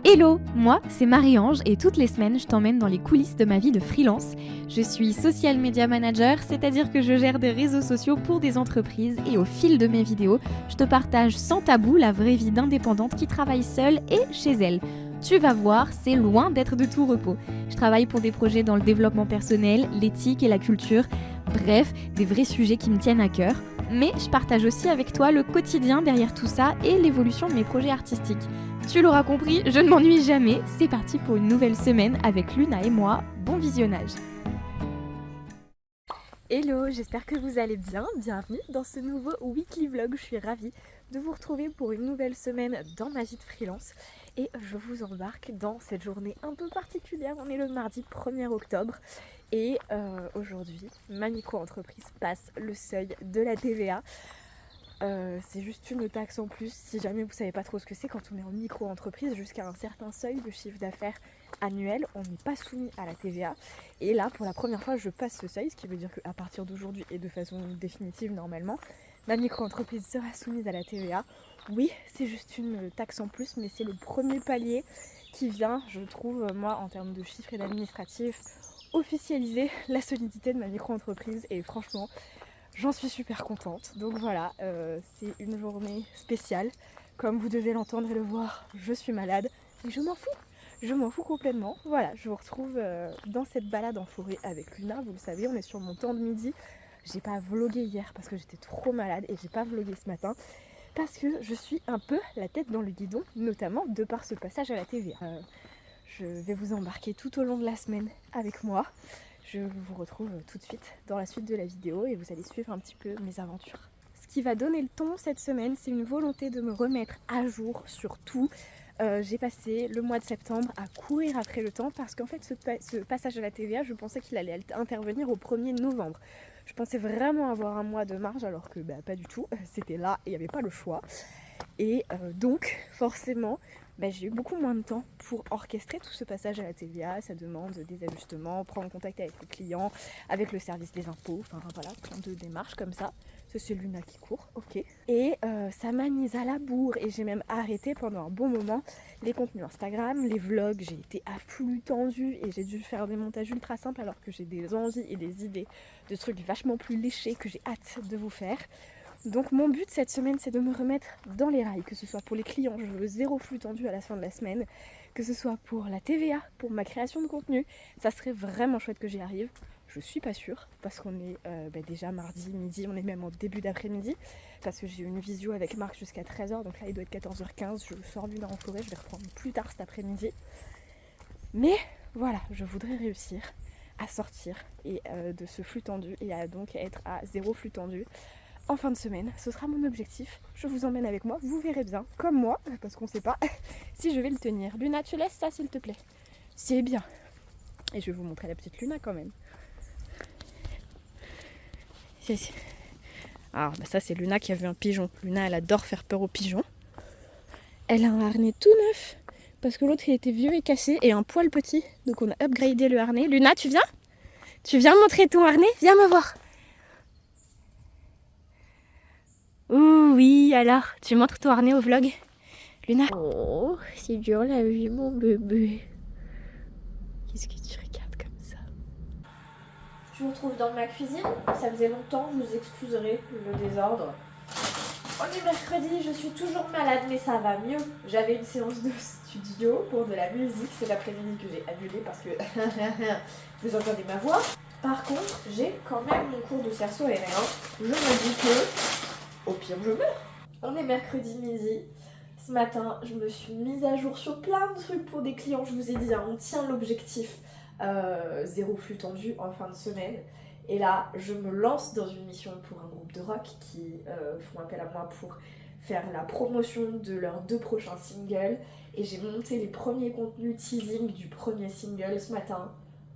Hello, moi c'est Marie-Ange et toutes les semaines je t'emmène dans les coulisses de ma vie de freelance. Je suis social media manager, c'est-à-dire que je gère des réseaux sociaux pour des entreprises et au fil de mes vidéos, je te partage sans tabou la vraie vie d'indépendante qui travaille seule et chez elle. Tu vas voir, c'est loin d'être de tout repos. Je travaille pour des projets dans le développement personnel, l'éthique et la culture, bref, des vrais sujets qui me tiennent à cœur. Mais je partage aussi avec toi le quotidien derrière tout ça et l'évolution de mes projets artistiques. Tu l'auras compris, je ne m'ennuie jamais. C'est parti pour une nouvelle semaine avec Luna et moi. Bon visionnage. Hello, j'espère que vous allez bien. Bienvenue dans ce nouveau weekly vlog. Je suis ravie de vous retrouver pour une nouvelle semaine dans ma vie de freelance. Et je vous embarque dans cette journée un peu particulière. On est le mardi 1er octobre. Et aujourd'hui, ma micro-entreprise passe le seuil de la TVA. C'est juste une taxe en plus, si jamais vous savez pas trop ce que c'est, quand on est en micro-entreprise, jusqu'à un certain seuil de chiffre d'affaires annuel, on n'est pas soumis à la TVA. Et là, pour la première fois, je passe ce seuil, ce qui veut dire qu'à partir d'aujourd'hui et de façon définitive normalement, ma micro-entreprise sera soumise à la TVA. Oui, c'est juste une taxe en plus, mais c'est le premier palier qui vient, je trouve, moi, en termes de chiffres et d'administratif, officialiser la solidité de ma micro-entreprise. Et franchement, j'en suis super contente. Donc voilà, c'est une journée spéciale. Comme vous devez l'entendre et le voir, je suis malade. Mais je m'en fous. Je m'en fous complètement. Voilà, je vous retrouve dans cette balade en forêt avec Luna. Vous le savez, on est sur mon temps de midi. J'ai pas vlogué hier parce que j'étais trop malade et j'ai pas vlogué ce matin parce que je suis un peu la tête dans le guidon, notamment de par ce passage à la TVA. Je vais vous embarquer tout au long de la semaine avec moi. Je vous retrouve tout de suite dans la suite de la vidéo et vous allez suivre un petit peu mes aventures. Ce qui va donner le ton cette semaine, c'est une volonté de me remettre à jour sur tout. J'ai passé le mois de septembre à courir après le temps parce qu'en fait ce passage à la TVA, je pensais qu'il allait intervenir au 1er novembre. Je pensais vraiment avoir un mois de marge alors que pas du tout, c'était là et il n'y avait pas le choix. Et donc forcément, j'ai eu beaucoup moins de temps pour orchestrer tout ce passage à la TVA. Ça demande des ajustements, prendre contact avec les clients, avec le service des impôts, enfin voilà, plein de démarches comme ça. C'est Luna qui court, ok. Et ça m'a mise à la bourre et j'ai même arrêté pendant un bon moment les contenus Instagram, les vlogs. J'ai été à flux tendu et j'ai dû faire des montages ultra simples alors que j'ai des envies et des idées de trucs vachement plus léchés que j'ai hâte de vous faire. Donc mon but cette semaine, c'est de me remettre dans les rails, que ce soit pour les clients, je veux 0 flux tendu à la fin de la semaine, que ce soit pour la TVA, pour ma création de contenu. Ça serait vraiment chouette que j'y arrive. Je suis pas sûre, parce qu'on est déjà mardi midi, on est même en début d'après-midi, parce que j'ai eu une visio avec Marc jusqu'à 13h, donc là il doit être 14h15, je sors Luna en forêt, je vais reprendre plus tard cet après-midi. Mais voilà, je voudrais réussir à sortir et de ce flux tendu et à donc être à 0 flux tendu en fin de semaine. Ce sera mon objectif. Je vous emmène avec moi, vous verrez bien, comme moi, parce qu'on ne sait pas si je vais le tenir. Luna, tu laisses ça s'il te plaît. C'est bien. Et je vais vous montrer la petite Luna quand même. Alors ça c'est Luna qui a vu un pigeon. Luna elle adore faire peur aux pigeons. Elle a un harnais tout neuf parce que l'autre il était vieux et cassé et un poil petit. Donc on a upgradé le harnais. Luna, tu viens? Tu viens montrer ton harnais? Viens me voir. Ouh oui, alors, tu montres ton harnais au vlog? Luna. Oh, c'est dur la vie, mon bébé. Qu'est-ce que tu regardes comme ça? Je vous retrouve dans ma cuisine. Ça faisait longtemps, vous excuserez le désordre. On est mercredi, je suis toujours malade, mais ça va mieux. J'avais une séance de studio pour de la musique cet après-midi que j'ai annulée parce que vous entendez ma voix. Par contre, j'ai quand même mon cours de cerceau aérien. Je me dis que, au pire, je meurs. On est mercredi midi. Ce matin, je me suis mise à jour sur plein de trucs pour des clients. Je vous ai dit, on tient l'objectif 0 flux tendu en fin de semaine. Et là, je me lance dans une mission pour un groupe de rock qui font appel à moi pour faire la promotion de leurs 2 prochains singles. Et j'ai monté les premiers contenus teasing du premier single ce matin.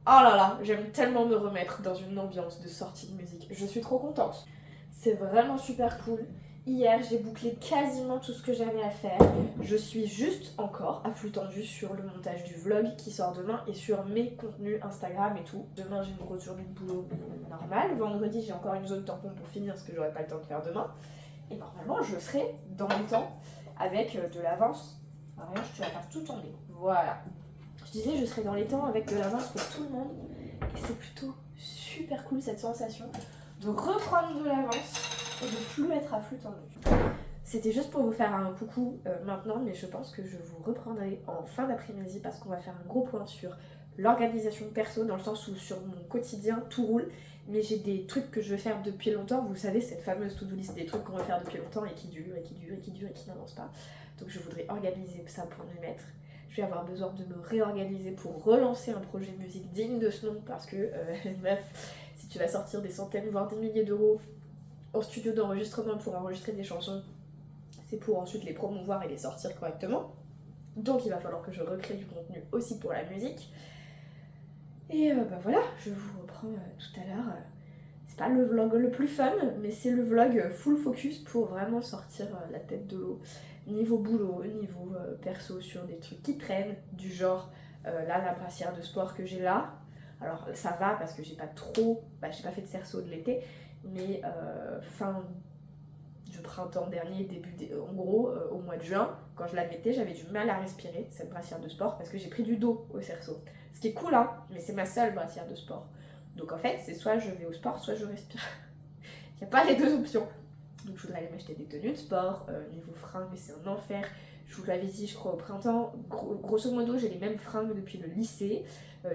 Oh là là, j'aime tellement me remettre dans une ambiance de sortie de musique. Je suis trop contente. C'est vraiment super cool. Hier, j'ai bouclé quasiment tout ce que j'avais à faire. Je suis juste encore à flux tendu sur le montage du vlog qui sort demain et sur mes contenus Instagram et tout. Demain, j'ai une grosse journée de boulot normale. Vendredi, j'ai encore une zone tampon pour finir ce que j'aurai pas le temps de faire demain. Et normalement, je serai dans les temps avec de l'avance Marianne, tu vas faire tout tomber. Voilà. Je disais, je serai dans les temps avec de l'avance pour tout le monde. Et c'est plutôt super cool cette sensation de reprendre de l'avance et de plus être à flux tendu. C'était juste pour vous faire un coucou maintenant, mais je pense que je vous reprendrai en fin d'après-midi parce qu'on va faire un gros point sur l'organisation perso, dans le sens où sur mon quotidien tout roule, mais j'ai des trucs que je veux faire depuis longtemps. Vous savez, cette fameuse to-do list des trucs qu'on veut faire depuis longtemps et qui durent et qui durent et qui durent et qui n'avancent pas. Donc je voudrais organiser ça pour m'y mettre. Je vais avoir besoin de me réorganiser pour relancer un projet musique digne de ce nom, parce que meuf, si tu vas sortir des centaines voire des milliers d'euros en studio d'enregistrement pour enregistrer des chansons, c'est pour ensuite les promouvoir et les sortir correctement. Donc il va falloir que je recrée du contenu aussi pour la musique. Et voilà, je vous reprends tout à l'heure. C'est pas le vlog le plus fun, mais c'est le vlog full focus pour vraiment sortir la tête de l'eau. Niveau boulot, niveau perso, sur des trucs qui traînent, du genre là la brassière de sport que j'ai là. Alors ça va parce que j'ai pas j'ai pas fait de cerceau de l'été, mais fin du printemps dernier, en gros au mois de juin, quand je la mettais, j'avais du mal à respirer cette brassière de sport parce que j'ai pris du dos au cerceau. Ce qui est cool hein, mais c'est ma seule brassière de sport. Donc en fait c'est soit je vais au sport, soit je respire. Il n'y a pas les deux options. Donc je voudrais aller m'acheter des tenues de sport, niveau fringues c'est un enfer. Je vous l'avais dit je crois au printemps, grosso modo j'ai les mêmes fringues depuis le lycée.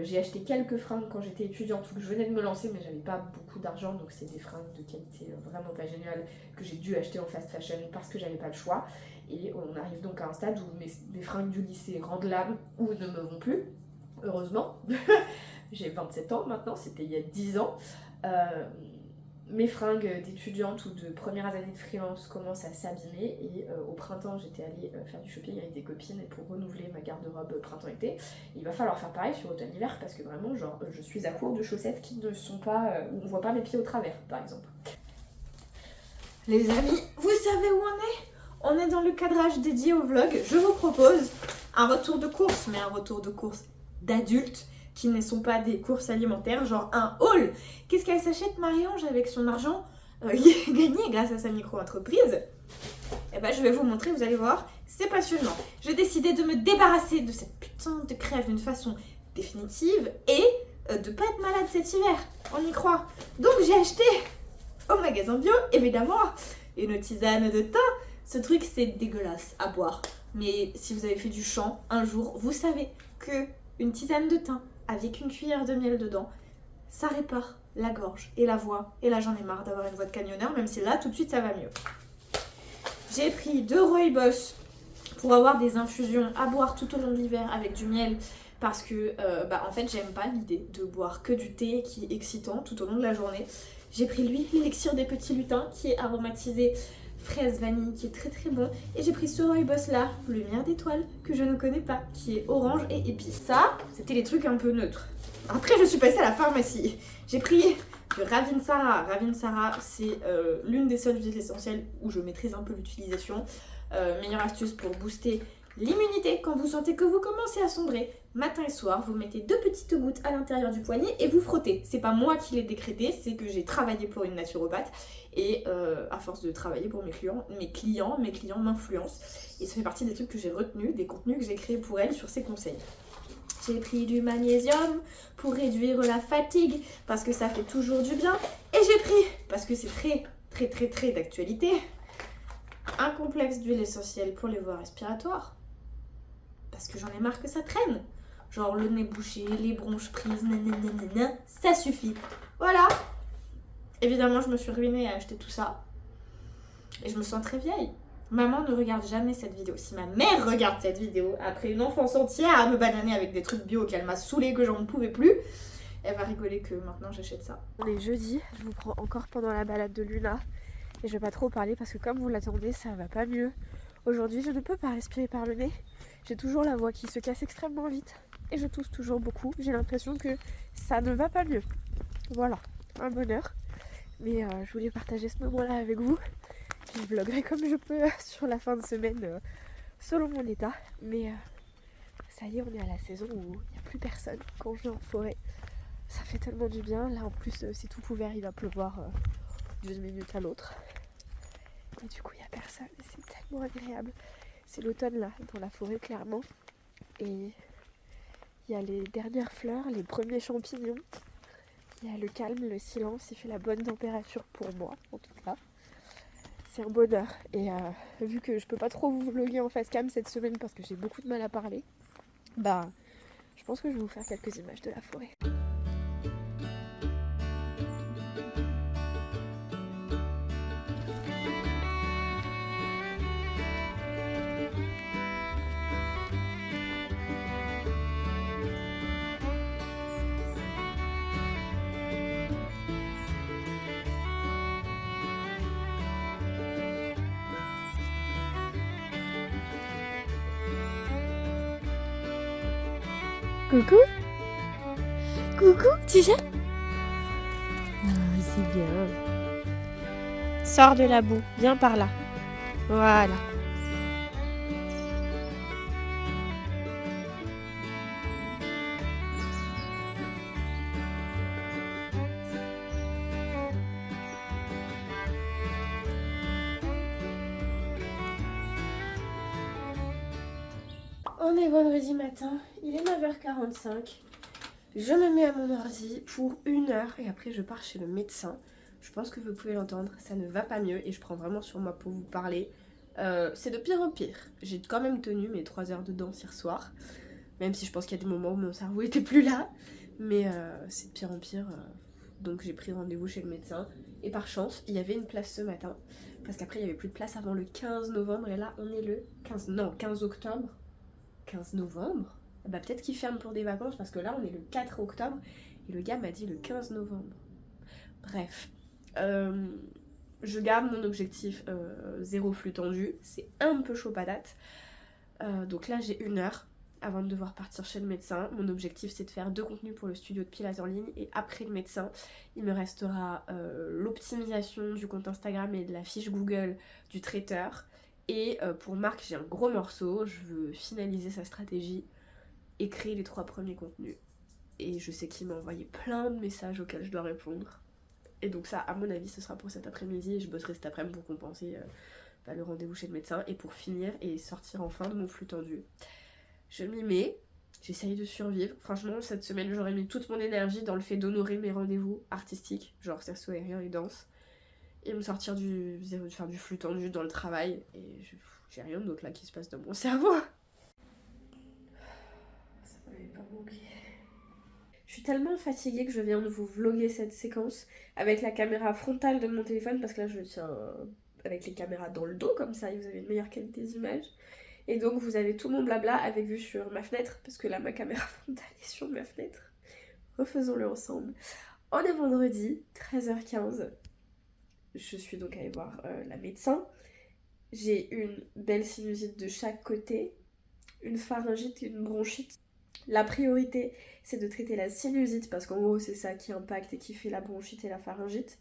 J'ai acheté quelques fringues quand j'étais étudiante où je venais de me lancer, mais j'avais pas beaucoup d'argent, donc c'est des fringues de qualité vraiment pas géniale que j'ai dû acheter en fast fashion parce que j'avais pas le choix. Et on arrive donc à un stade où mes fringues du lycée rendent l'âme ou ne me vont plus, heureusement. J'ai 27 ans maintenant, c'était il y a 10 ans. Mes fringues d'étudiante ou de premières années de freelance commencent à s'abîmer et au printemps j'étais allée faire du shopping avec des copines pour renouveler ma garde-robe printemps-été. Il va falloir faire pareil sur automne-hiver parce que vraiment genre je suis à court de chaussettes qui ne sont pas, où on voit pas mes pieds au travers par exemple. Les amis, vous savez où on est? On est dans le cadrage dédié au vlog. Je vous propose un retour de course, mais un retour de course d'adultes qui ne sont pas des courses alimentaires, genre un haul. Qu'est-ce qu'elle s'achète Marie-Ange avec son argent gagné grâce à sa micro-entreprise? Eh ben je vais vous montrer, vous allez voir, c'est passionnant. J'ai décidé de me débarrasser de cette putain de crève d'une façon définitive et de pas être malade cet hiver, on y croit. Donc j'ai acheté au magasin bio, évidemment, une tisane de thym. Ce truc c'est dégueulasse à boire, mais si vous avez fait du chant un jour, vous savez que une tisane de thym avec une cuillère de miel dedans, ça répare la gorge et la voix. Et là j'en ai marre d'avoir une voix de camionneur, même si là tout de suite ça va mieux. J'ai pris 2 rooibos pour avoir des infusions à boire tout au long de l'hiver avec du miel, parce que en fait j'aime pas l'idée de boire que du thé qui est excitant tout au long de la journée. J'ai pris l'huile l'élixir des petits lutins qui est aromatisé fraise vanille qui est très très bon, et j'ai pris ce rooibos là, lumière d'étoile, que je ne connais pas, qui est orange et épice. Ça, c'était les trucs un peu neutres. Après je suis passée à la pharmacie, j'ai pris du Ravinsara. Ravinsara c'est l'une des seules huiles essentielles où je maîtrise un peu l'utilisation. Meilleure astuce pour booster l'immunité quand vous sentez que vous commencez à sombrer. Matin et soir, vous mettez 2 petites gouttes à l'intérieur du poignet et vous frottez. C'est pas moi qui l'ai décrété, c'est que j'ai travaillé pour une naturopathe et à force de travailler pour mes clients m'influencent. Et ça fait partie des trucs que j'ai retenus, des contenus que j'ai créés pour elle sur ses conseils. J'ai pris du magnésium pour réduire la fatigue parce que ça fait toujours du bien. Et j'ai pris, parce que c'est très d'actualité, un complexe d'huile essentielle pour les voies respiratoires. Parce que j'en ai marre que ça traîne. Genre le nez bouché, les bronches prises, nanana, ça suffit. Voilà. Évidemment, je me suis ruinée à acheter tout ça. Et je me sens très vieille. Maman ne regarde jamais cette vidéo. Si ma mère regarde cette vidéo, après une enfance entière à me bananer avec des trucs bio qu'elle m'a saoulée, que j'en pouvais plus, elle va rigoler que maintenant j'achète ça. On est jeudi, je vous prends encore pendant la balade de Luna. Et je vais pas trop parler parce que comme vous l'attendez, ça va pas mieux. Aujourd'hui, je ne peux pas respirer par le nez. J'ai toujours la voix qui se casse extrêmement vite. Et je tousse toujours beaucoup. J'ai l'impression que ça ne va pas mieux. Voilà, un bonheur. Mais je voulais partager ce moment-là avec vous. Puis je vloggerai comme je peux sur la fin de semaine selon mon état. Mais ça y est, on est à la saison où il n'y a plus personne. Quand je vais en forêt, ça fait tellement du bien. Là en plus, c'est tout couvert, il va pleuvoir d'une minute à l'autre. Et du coup, il n'y a personne et c'est tellement agréable. C'est l'automne là, dans la forêt clairement. Et il y a les dernières fleurs, les premiers champignons. Il y a le calme, le silence, il fait la bonne température pour moi en tout cas. C'est un bonheur. Et vu que je peux pas trop vous vlogger en face cam cette semaine parce que j'ai beaucoup de mal à parler, bah je pense que je vais vous faire quelques images de la forêt. Coucou. Coucou, tu viens? Ah, c'est bien. Sors de la boue, viens par là. Voilà. On est vendredi matin, il est 9h45. Je me mets à mon ordi pour 1 heure et après je pars chez le médecin. Je pense que vous pouvez l'entendre, ça ne va pas mieux et je prends vraiment sur moi pour vous parler. C'est de pire en pire. J'ai quand même tenu mes 3 heures de danse hier soir, même si je pense qu'il y a des moments où mon cerveau était plus là. Mais c'est de pire en pire. Donc j'ai pris rendez-vous chez le médecin et par chance, il y avait une place ce matin. Parce qu'après, il n'y avait plus de place avant le 15 novembre et là, on est le 15 octobre. 15 novembre? Bah peut-être qu'il ferme pour des vacances parce que là on est le 4 octobre et le gars m'a dit le 15 novembre. Bref, je garde mon objectif 0 flux tendu, c'est un peu chaud patate. Donc là j'ai 1 heure avant de devoir partir chez le médecin. Mon objectif c'est de faire 2 contenus pour le studio de pilates en ligne et après le médecin il me restera l'optimisation du compte Instagram et de la fiche Google du traiteur. Et pour Marc j'ai un gros morceau, je veux finaliser sa stratégie et créer les 3 premiers contenus. Et je sais qu'il m'a envoyé plein de messages auxquels je dois répondre. Et donc ça, à mon avis, ce sera pour cet après-midi. Et je bosserai cet après-midi pour compenser le rendez-vous chez le médecin. Et pour finir et sortir enfin de mon flux tendu. Je m'y mets, j'essaye de survivre. Franchement, cette semaine, j'aurais mis toute mon énergie dans le fait d'honorer mes rendez-vous artistiques, genre cerceau aérien et danse. Et me sortir du flux tendu dans le travail. Et j'ai rien d'autre là qui se passe dans mon cerveau. Je suis tellement fatiguée que je viens de vous vlogger cette séquence avec la caméra frontale de mon téléphone parce que là je tiens avec les caméras dans le dos comme ça et vous avez une meilleure qualité d'image. Et donc vous avez tout mon blabla avec vue sur ma fenêtre parce que là ma caméra frontale est sur ma fenêtre. Refaisons-le ensemble. On est vendredi, 13h15. Je suis donc allée voir la médecin. J'ai une belle sinusite de chaque côté, une pharyngite et une bronchite. La priorité, c'est de traiter la sinusite parce qu'en gros, c'est ça qui impacte et qui fait la bronchite et la pharyngite.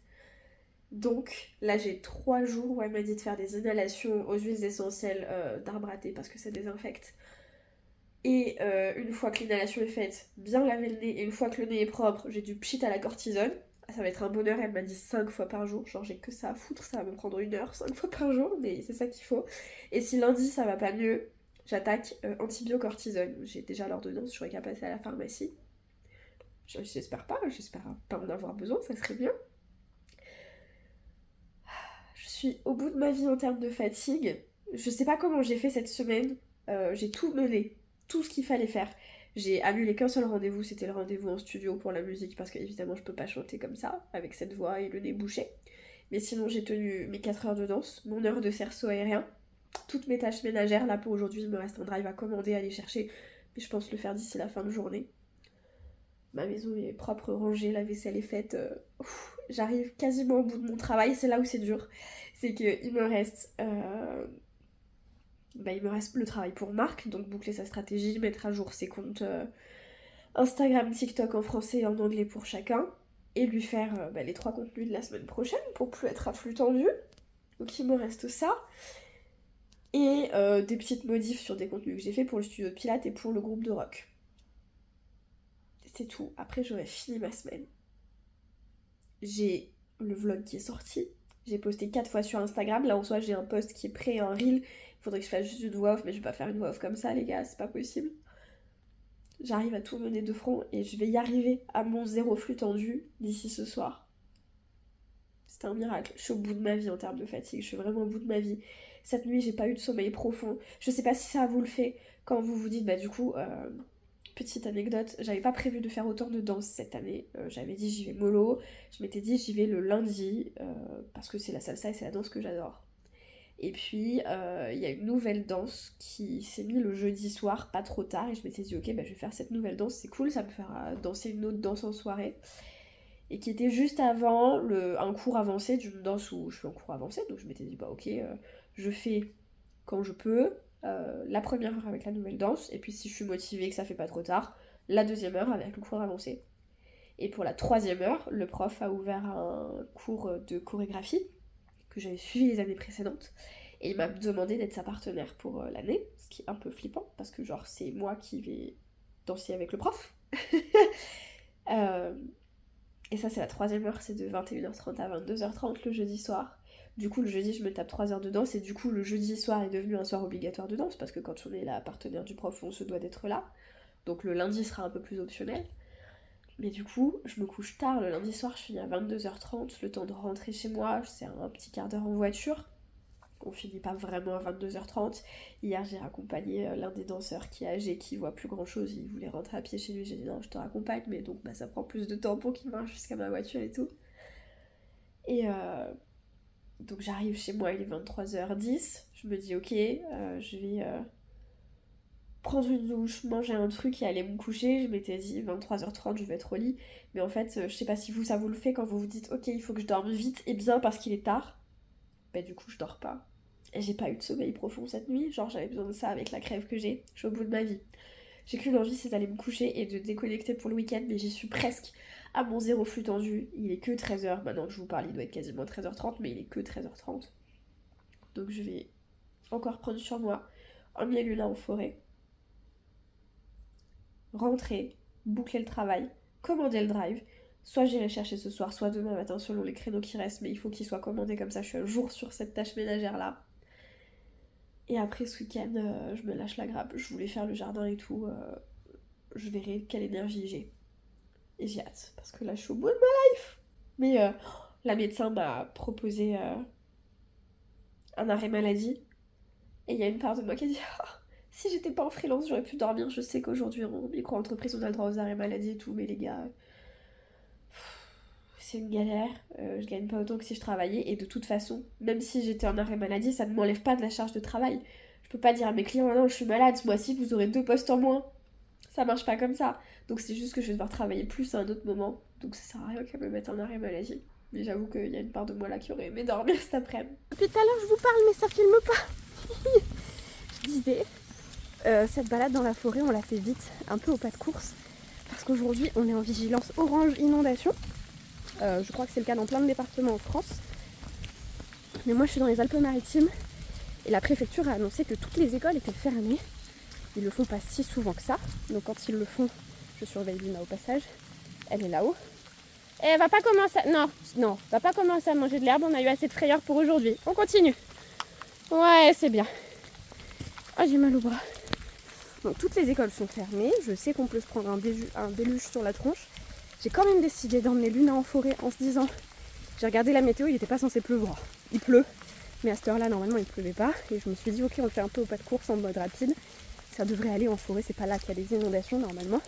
Donc là, j'ai 3 jours où elle m'a dit de faire des inhalations aux huiles essentielles d'arbre à thé parce que ça désinfecte. Et une fois que l'inhalation est faite, bien laver le nez. Et une fois que le nez est propre, j'ai du pchit à la cortisone. Ça va être un bonheur, elle m'a dit 5 fois par jour. Genre j'ai que ça à foutre, ça va me prendre 1 heure 5 fois par jour, mais c'est ça qu'il faut. Et si lundi ça va pas mieux, j'attaque antibiocortisone. J'ai déjà l'ordonnance, j'aurais qu'à passer à la pharmacie. J'espère pas en avoir besoin, ça serait bien. Je suis au bout de ma vie en termes de fatigue. Je sais pas comment j'ai fait cette semaine. J'ai tout mené, tout ce qu'il fallait faire. J'ai annulé qu'un seul rendez-vous, c'était le rendez-vous en studio pour la musique parce que évidemment je peux pas chanter comme ça, avec cette voix et le nez bouché. Mais sinon j'ai tenu mes 4 heures de danse, mon heure de cerceau aérien, toutes mes tâches ménagères. Là pour aujourd'hui il me reste un drive à commander, à aller chercher, mais je pense le faire d'ici la fin de journée. Ma maison est propre, rangée, la vaisselle est faite. J'arrive quasiment au bout de mon travail, c'est là où c'est dur. C'est qu'il me reste... il me reste le travail pour Marc, donc boucler sa stratégie, mettre à jour ses comptes Instagram, TikTok en français et en anglais pour chacun, et lui faire les 3 contenus de la semaine prochaine pour plus être à flux tendu. Donc il me reste ça. Et des petites modifs sur des contenus que j'ai fait pour le studio de pilates et pour le groupe de rock. C'est tout. Après j'aurais fini ma semaine. J'ai le vlog qui est sorti. J'ai posté 4 fois sur Instagram. Là en soi j'ai un post qui est prêt, un reel. Il Faudrait que je fasse juste une voix off, mais je vais pas faire une voix off comme ça, les gars, c'est pas possible. J'arrive à tout mener de front et je vais y arriver à mon 0 flux tendu d'ici ce soir. C'était un miracle. Je suis au bout de ma vie en termes de fatigue, je suis vraiment au bout de ma vie. Cette nuit, j'ai pas eu de sommeil profond. Je sais pas si ça vous le fait quand vous vous dites, bah du coup, petite anecdote, j'avais pas prévu de faire autant de danse cette année. J'avais dit j'y vais mollo, je m'étais dit j'y vais le lundi, parce que c'est la salsa et c'est la danse que j'adore. Et puis, il y a une nouvelle danse qui s'est mise le jeudi soir, pas trop tard, et je m'étais dit, ok, bah, je vais faire cette nouvelle danse, c'est cool, ça me fera danser une autre danse en soirée. Et qui était juste avant un cours avancé d'une danse où je suis en cours avancé, donc je m'étais dit, bah ok, je fais quand je peux, la première heure avec la nouvelle danse, et puis si je suis motivée, que ça fait pas trop tard, la deuxième heure avec le cours avancé. Et pour la troisième heure, le prof a ouvert un cours de chorégraphie, que j'avais suivi les années précédentes, et il m'a demandé d'être sa partenaire pour l'année, ce qui est un peu flippant, parce que genre c'est moi qui vais danser avec le prof. Et ça c'est la troisième heure, c'est de 21h30 à 22h30 le jeudi soir. Du coup le jeudi je me tape 3 heures de danse, et du coup le jeudi soir est devenu un soir obligatoire de danse, parce que quand on est la partenaire du prof on se doit d'être là. Donc le lundi sera un peu plus optionnel. Mais du coup, je me couche tard le lundi soir, je finis à 22h30, le temps de rentrer chez moi, c'est un petit quart d'heure en voiture. On finit pas vraiment à 22h30. Hier, j'ai raccompagné l'un des danseurs qui est âgé, qui voit plus grand chose, il voulait rentrer à pied chez lui, j'ai dit non, je te raccompagne, mais donc bah, ça prend plus de temps pour qu'il marche jusqu'à ma voiture et tout. Et donc j'arrive chez moi, il est 23h10, je me dis ok, je vais prendre une douche, manger un truc et aller me coucher. Je m'étais dit 23h30 je vais être au lit, mais en fait je sais pas si ça vous le fait quand vous vous dites ok il faut que je dorme vite et bien parce qu'il est tard. Bah du coup je dors pas. Et j'ai pas eu de sommeil profond cette nuit, genre j'avais besoin de ça avec la crève que j'ai. Je suis au bout de ma vie. J'ai qu'une envie, c'est d'aller me coucher et de déconnecter pour le week-end, mais j'y suis presque à mon 0 flux tendu. Il est que 13h, maintenant que je vous parle il doit être quasiment 13h30, mais il est que 13h30. Donc je vais encore prendre sur moi un Mieluna en forêt, rentrer, boucler le travail, commander le drive. Soit j'irai chercher ce soir, soit demain matin selon les créneaux qui restent, mais il faut qu'il soit commandé comme ça, je suis un jour sur cette tâche ménagère là. Et après ce week-end, je me lâche la grappe, je voulais faire le jardin et tout, je verrai quelle énergie j'ai. Et j'ai hâte, parce que là je suis au bout de ma life. Mais la médecin m'a proposé un arrêt maladie, et il y a une part de moi qui a dit si j'étais pas en freelance, j'aurais pu dormir. Je sais qu'aujourd'hui, en micro-entreprise, on a le droit aux arrêts maladie et tout, mais les gars, c'est une galère. Je gagne pas autant que si je travaillais. Et de toute façon, même si j'étais en arrêt maladie, ça ne m'enlève pas de la charge de travail. Je peux pas dire à mes clients, non, je suis malade, ce mois-ci, vous aurez 2 postes en moins. Ça marche pas comme ça. Donc c'est juste que je vais devoir travailler plus à un autre moment. Donc ça sert à rien qu'elle me mette en arrêt maladie. Mais j'avoue qu'il y a une part de moi là qui aurait aimé dormir cet après-midi. Depuis tout à l'heure, je vous parle, mais ça filme pas. Je disais, cette balade dans la forêt, on l'a fait vite, un peu au pas de course, parce qu'aujourd'hui, on est en vigilance orange inondation. Je crois que c'est le cas dans plein de départements en France. Mais moi, je suis dans les Alpes-Maritimes, et la préfecture a annoncé que toutes les écoles étaient fermées. Ils le font pas si souvent que ça, donc quand ils le font, je surveille Luna au passage. Elle est là-haut. Et va pas commencer à... Non, va pas commencer à manger de l'herbe, on a eu assez de frayeur pour aujourd'hui. On continue. Ouais, c'est bien. Oh, j'ai mal au bras. Donc toutes les écoles sont fermées, je sais qu'on peut se prendre un déluge sur la tronche. J'ai quand même décidé d'emmener Luna en forêt en se disant... J'ai regardé la météo, il n'était pas censé pleuvoir. Il pleut, mais à cette heure-là, normalement, il ne pleuvait pas. Et je me suis dit, ok, on le fait un peu au pas de course en mode rapide. Ça devrait aller en forêt, c'est pas là qu'il y a des inondations normalement.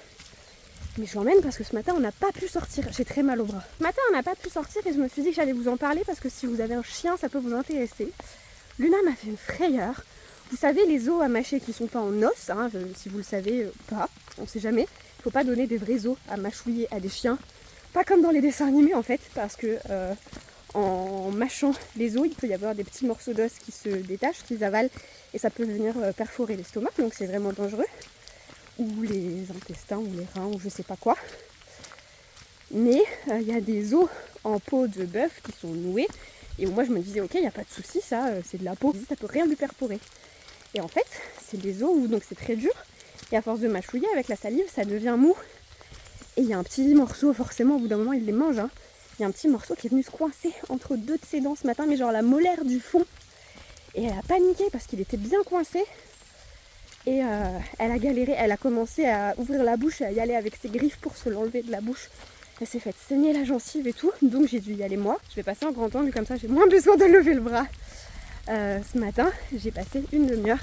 Mais je l'emmène parce que ce matin, on n'a pas pu sortir. J'ai très mal au bras. Ce matin, on n'a pas pu sortir et je me suis dit que j'allais vous en parler parce que si vous avez un chien, ça peut vous intéresser. Luna m'a fait une frayeur. Vous savez, les os à mâcher qui sont pas en os, hein, si vous le savez pas, on sait jamais. Il faut pas donner des vrais os à mâchouiller à des chiens. Pas comme dans les dessins animés en fait, parce que en mâchant les os, il peut y avoir des petits morceaux d'os qui se détachent, qui avalent, et ça peut venir perforer l'estomac, donc c'est vraiment dangereux. Ou les intestins, ou les reins, ou je sais pas quoi. Mais il y a des os en peau de bœuf qui sont noués, et moi je me disais ok, il n'y a pas de souci, ça c'est de la peau, ça peut rien lui perforer. Et en fait, c'est des os où donc c'est très dur, et à force de mâchouiller avec la salive, ça devient mou. Et il y a un petit morceau, forcément au bout d'un moment il les mange, hein. Il y a un petit morceau qui est venu se coincer entre deux de ses dents ce matin, mais genre la molaire du fond. Et elle a paniqué parce qu'il était bien coincé. Et elle a galéré, elle a commencé à ouvrir la bouche et à y aller avec ses griffes pour se l'enlever de la bouche. Elle s'est faite saigner la gencive et tout, donc j'ai dû y aller moi. Je vais passer un grand angle, comme ça j'ai moins besoin de lever le bras. Ce matin, j'ai passé une demi-heure,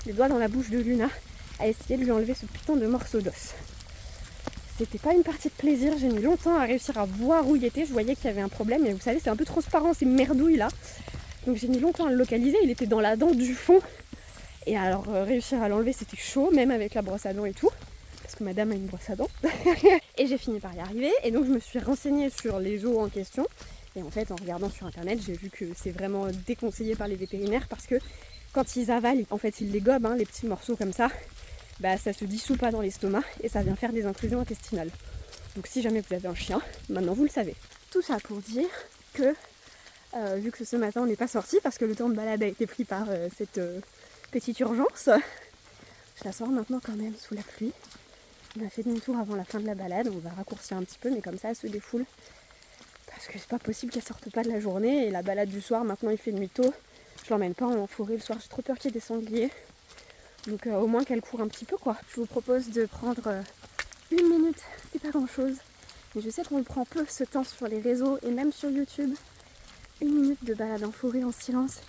les doigts dans la bouche de Luna, à essayer de lui enlever ce putain de morceau d'os. C'était pas une partie de plaisir, j'ai mis longtemps à réussir à voir où il était, je voyais qu'il y avait un problème, mais vous savez c'est un peu transparent, c'est merdouille là. Donc j'ai mis longtemps à le localiser, il était dans la dent du fond. Et alors réussir à l'enlever c'était chaud, même avec la brosse à dents et tout. Parce que madame a une brosse à dents. Et j'ai fini par y arriver. Et donc je me suis renseignée sur les os en question. Et en fait en regardant sur internet j'ai vu que c'est vraiment déconseillé par les vétérinaires. Parce que quand ils avalent, en fait ils les gobent, hein, les petits morceaux comme ça. Bah ça se dissout pas dans l'estomac et ça vient faire des intrusions intestinales. Donc si jamais vous avez un chien, maintenant vous le savez. Tout ça pour dire que vu que ce matin on n'est pas sorti parce que le temps de balade a été pris par cette petite urgence, je la sors maintenant quand même sous la pluie. On a fait demi-tour avant la fin de la balade, on va raccourcir un petit peu mais comme ça elle se défoule. Parce que c'est pas possible qu'elle sorte pas de la journée et la balade du soir maintenant il fait nuit tôt. Je l'emmène pas en forêt le soir, j'ai trop peur qu'il y ait des sangliers. Donc au moins qu'elle court un petit peu quoi. Je vous propose de prendre une minute, c'est pas grand chose. Mais je sais qu'on le prend peu ce temps sur les réseaux et même sur YouTube. Une minute de balade en forêt en silence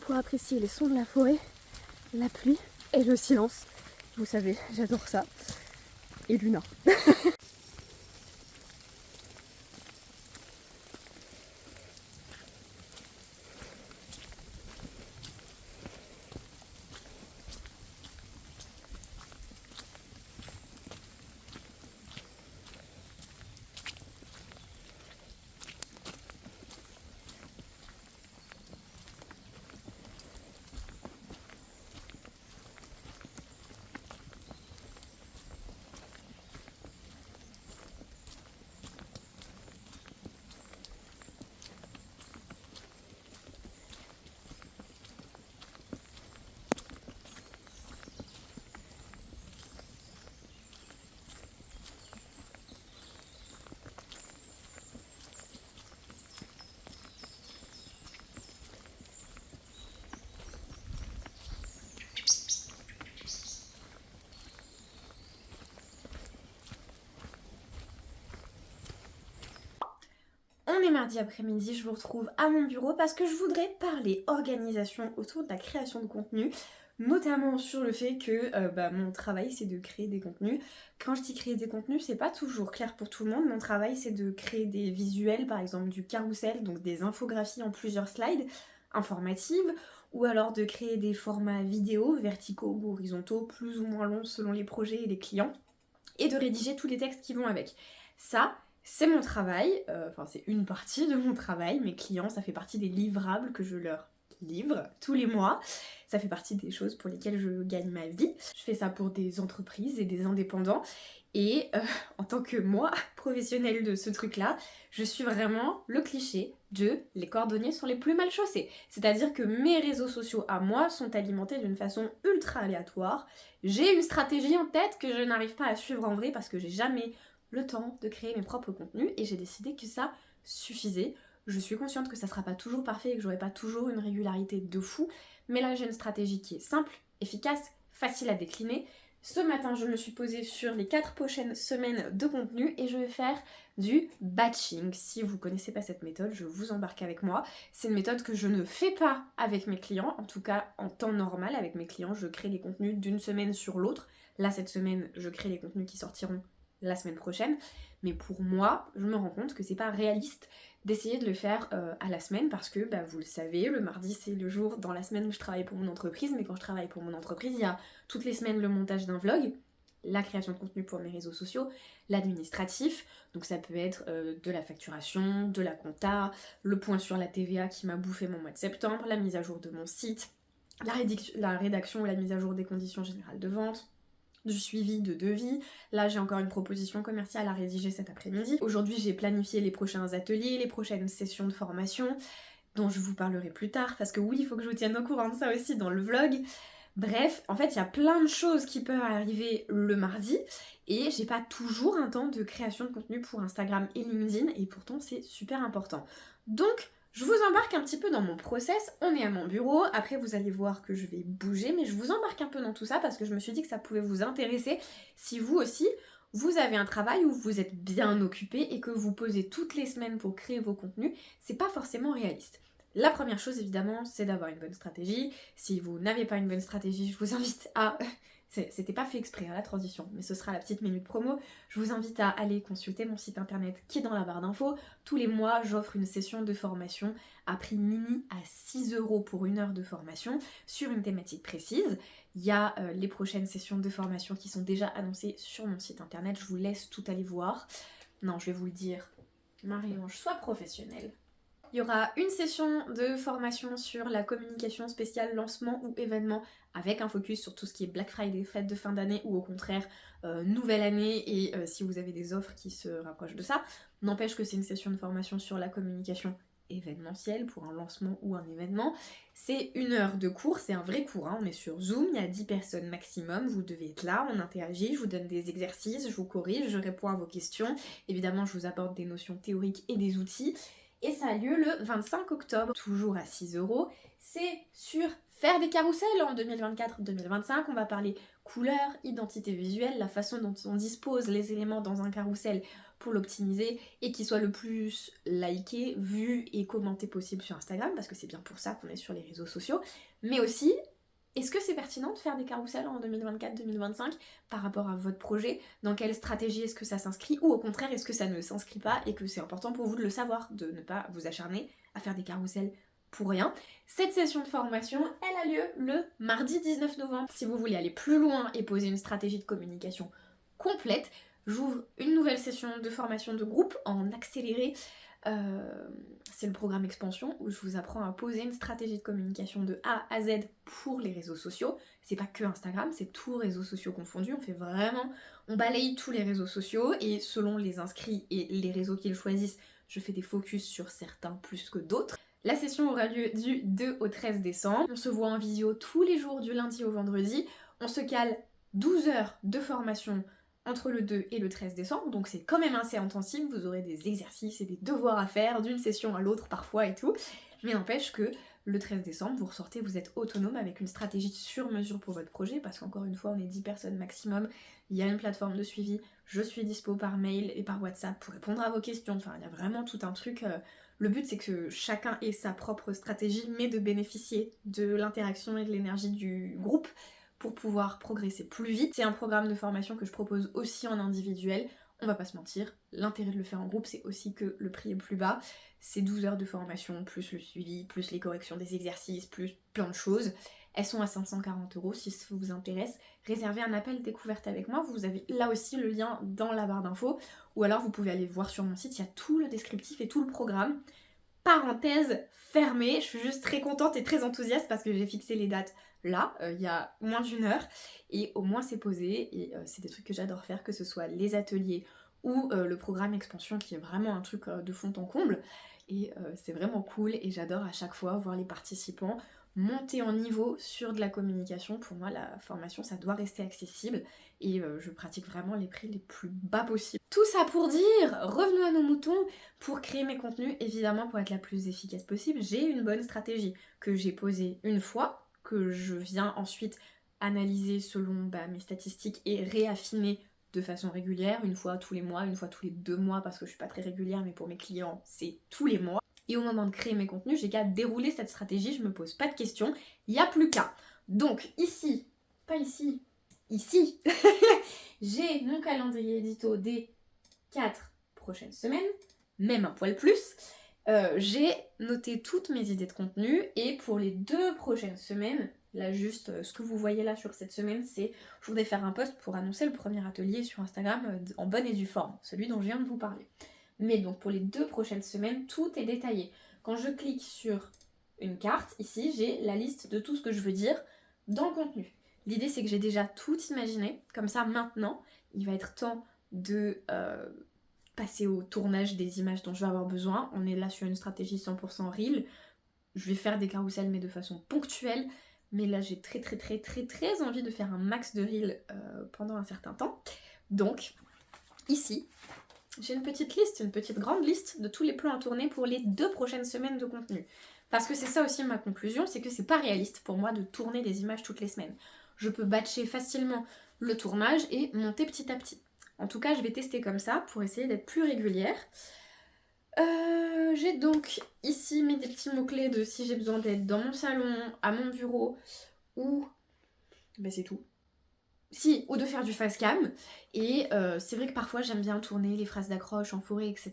pour apprécier les sons de la forêt, la pluie et le silence. Vous savez, j'adore ça. Et Luna. On est mardi après-midi, je vous retrouve à mon bureau parce que je voudrais parler organisation autour de la création de contenu, notamment sur le fait que mon travail c'est de créer des contenus. Quand je dis créer des contenus, c'est pas toujours clair pour tout le monde. Mon travail c'est de créer des visuels, par exemple du carrousel, donc des infographies en plusieurs slides informatives, ou alors de créer des formats vidéo, verticaux ou horizontaux, plus ou moins longs selon les projets et les clients, et de rédiger tous les textes qui vont avec. Ça, c'est mon travail, c'est une partie de mon travail. Mes clients, ça fait partie des livrables que je leur livre tous les mois. Ça fait partie des choses pour lesquelles je gagne ma vie. Je fais ça pour des entreprises et des indépendants. Et en tant que moi, professionnelle de ce truc-là, je suis vraiment le cliché de les cordonniers sont les plus mal chaussés. C'est-à-dire que mes réseaux sociaux à moi sont alimentés d'une façon ultra aléatoire. J'ai une stratégie en tête que je n'arrive pas à suivre en vrai parce que j'ai jamais le temps de créer mes propres contenus et j'ai décidé que ça suffisait. Je suis consciente que ça sera pas toujours parfait et que j'aurai pas toujours une régularité de fou, mais là j'ai une stratégie qui est simple, efficace, facile à décliner. Ce matin je me suis posée sur les 4 prochaines semaines de contenu et je vais faire du batching. Si vous connaissez pas cette méthode, je vous embarque avec moi. C'est une méthode que je ne fais pas avec mes clients, en tout cas en temps normal. Avec mes clients je crée les contenus d'une semaine sur l'autre. Là cette semaine je crée les contenus qui sortiront la semaine prochaine, mais pour moi, je me rends compte que c'est pas réaliste d'essayer de le faire à la semaine parce que, vous le savez, le mardi c'est le jour dans la semaine où je travaille pour mon entreprise, mais quand je travaille pour mon entreprise, il y a toutes les semaines le montage d'un vlog, la création de contenu pour mes réseaux sociaux, l'administratif, donc ça peut être de la facturation, de la compta, le point sur la TVA qui m'a bouffé mon mois de septembre, la mise à jour de mon site, la rédaction et la mise à jour des conditions générales de vente, du suivi de devis. Là j'ai encore une proposition commerciale à rédiger cet après-midi. Aujourd'hui j'ai planifié les prochains ateliers, les prochaines sessions de formation dont je vous parlerai plus tard parce que oui il faut que je vous tienne au courant de ça aussi dans le vlog. Bref, en fait il y a plein de choses qui peuvent arriver le mardi et j'ai pas toujours un temps de création de contenu pour Instagram et LinkedIn et pourtant c'est super important. Donc Je vous embarque un petit peu dans mon process, on est à mon bureau, après vous allez voir que je vais bouger, mais je vous embarque un peu dans tout ça parce que je me suis dit que ça pouvait vous intéresser si vous aussi, vous avez un travail où vous êtes bien occupé et que vous posez toutes les semaines pour créer vos contenus, c'est pas forcément réaliste. La première chose évidemment, c'est d'avoir une bonne stratégie. Si vous n'avez pas une bonne stratégie, je vous invite à... C'était pas fait exprès la transition, mais ce sera la petite minute promo. Je vous invite à aller consulter mon site internet qui est dans la barre d'infos. Tous les mois, j'offre une session de formation à prix mini à 6 € pour 1 heure de formation sur une thématique précise. Il y a les prochaines sessions de formation qui sont déjà annoncées sur mon site internet. Je vous laisse tout aller voir. Non, je vais vous le dire. Marie-Ange, sois professionnelle. Il y aura une session de formation sur la communication spéciale lancement ou événement avec un focus sur tout ce qui est Black Friday, fête de fin d'année ou au contraire nouvelle année et si vous avez des offres qui se rapprochent de ça. N'empêche que c'est une session de formation sur la communication événementielle pour un lancement ou un événement. C'est 1 heure de cours, c'est un vrai cours, hein. On est sur Zoom, il y a 10 personnes maximum, vous devez être là, on interagit, je vous donne des exercices, je vous corrige, je réponds à vos questions. Évidemment, je vous apporte des notions théoriques et des outils. Et ça a lieu le 25 octobre, toujours à 6 €. C'est sur faire des carousels en 2024-2025. On va parler couleur, identité visuelle, la façon dont on dispose les éléments dans un carrousel pour l'optimiser et qu'il soit le plus liké, vu et commenté possible sur Instagram, parce que c'est bien pour ça qu'on est sur les réseaux sociaux. Mais aussi, est-ce que c'est pertinent de faire des carousels en 2024-2025 par rapport à votre projet? Dans quelle stratégie est-ce que ça s'inscrit? Ou au contraire, est-ce que ça ne s'inscrit pas et que c'est important pour vous de le savoir, de ne pas vous acharner à faire des carousels pour rien? Cette session de formation, elle a lieu le mardi 19 novembre. Si vous voulez aller plus loin et poser une stratégie de communication complète, j'ouvre une nouvelle session de formation de groupe en accéléré. C'est le programme Expansion où je vous apprends à poser une stratégie de communication de A à Z pour les réseaux sociaux. C'est pas que Instagram, c'est tous réseaux sociaux confondus. On balaye tous les réseaux sociaux et selon les inscrits et les réseaux qu'ils choisissent, je fais des focus sur certains plus que d'autres. La session aura lieu du 2 au 13 décembre. On se voit en visio tous les jours du lundi au vendredi. On se cale 12 heures de formation entre le 2 et le 13 décembre, donc c'est quand même assez intensif, vous aurez des exercices et des devoirs à faire d'une session à l'autre parfois et tout, mais n'empêche que le 13 décembre, vous ressortez, vous êtes autonome avec une stratégie sur mesure pour votre projet, parce qu'encore une fois, on est 10 personnes maximum, il y a une plateforme de suivi, je suis dispo par mail et par WhatsApp pour répondre à vos questions, enfin il y a vraiment tout un truc, le but c'est que chacun ait sa propre stratégie, mais de bénéficier de l'interaction et de l'énergie du groupe, pour pouvoir progresser plus vite. C'est un programme de formation que je propose aussi en individuel. On va pas se mentir, l'intérêt de le faire en groupe, c'est aussi que le prix est plus bas. C'est 12 heures de formation, plus le suivi, plus les corrections des exercices, plus plein de choses. Elles sont à 540 € si ça vous intéresse. Réservez un appel découverte avec moi, vous avez là aussi le lien dans la barre d'infos. Ou alors vous pouvez aller voir sur mon site, il y a tout le descriptif et tout le programme. Parenthèse fermée, je suis juste très contente et très enthousiaste parce que j'ai fixé les dates là, il y a moins d'1 heure, et au moins c'est posé, et c'est des trucs que j'adore faire, que ce soit les ateliers ou le programme Expansion qui est vraiment un truc de fond en comble, et c'est vraiment cool, et j'adore à chaque fois voir les participants monter en niveau sur de la communication. Pour moi la formation ça doit rester accessible, et je pratique vraiment les prix les plus bas possibles. Tout ça pour dire, revenons à nos moutons, pour créer mes contenus, évidemment pour être la plus efficace possible, j'ai une bonne stratégie que j'ai posée une fois, que je viens ensuite analyser selon mes statistiques et réaffiner de façon régulière, une fois tous les mois, une fois tous les 2 mois, parce que je suis pas très régulière, mais pour mes clients, c'est tous les mois. Et au moment de créer mes contenus, j'ai qu'à dérouler cette stratégie, je me pose pas de questions, il n'y a plus qu'à. Donc ici, pas ici, ici, j'ai mon calendrier édito des 4 prochaines semaines, même un poil plus. J'ai noté toutes mes idées de contenu, et pour les 2 prochaines semaines, là juste ce que vous voyez là sur cette semaine, c'est je voudrais faire un post pour annoncer le premier atelier sur Instagram en bonne et due forme, celui dont je viens de vous parler. Mais donc pour les 2 prochaines semaines, tout est détaillé. Quand je clique sur une carte, ici j'ai la liste de tout ce que je veux dire dans le contenu. L'idée c'est que j'ai déjà tout imaginé, comme ça maintenant il va être temps de passer au tournage des images dont je vais avoir besoin. On est là sur une stratégie 100% reel. Je vais faire des carousels mais de façon ponctuelle. Mais là j'ai très envie de faire un max de reel pendant un certain temps. Donc ici, j'ai une petite liste, une petite grande liste de tous les plans à tourner pour les 2 prochaines semaines de contenu. Parce que c'est ça aussi ma conclusion, c'est que c'est pas réaliste pour moi de tourner des images toutes les semaines. Je peux batcher facilement le tournage et monter petit à petit. En tout cas, je vais tester comme ça pour essayer d'être plus régulière. J'ai donc ici mis des petits mots-clés de si j'ai besoin d'être dans mon salon, à mon bureau, ou... Ben c'est tout. Si, ou de faire du face cam. Et c'est vrai que parfois j'aime bien tourner les phrases d'accroche en forêt, etc.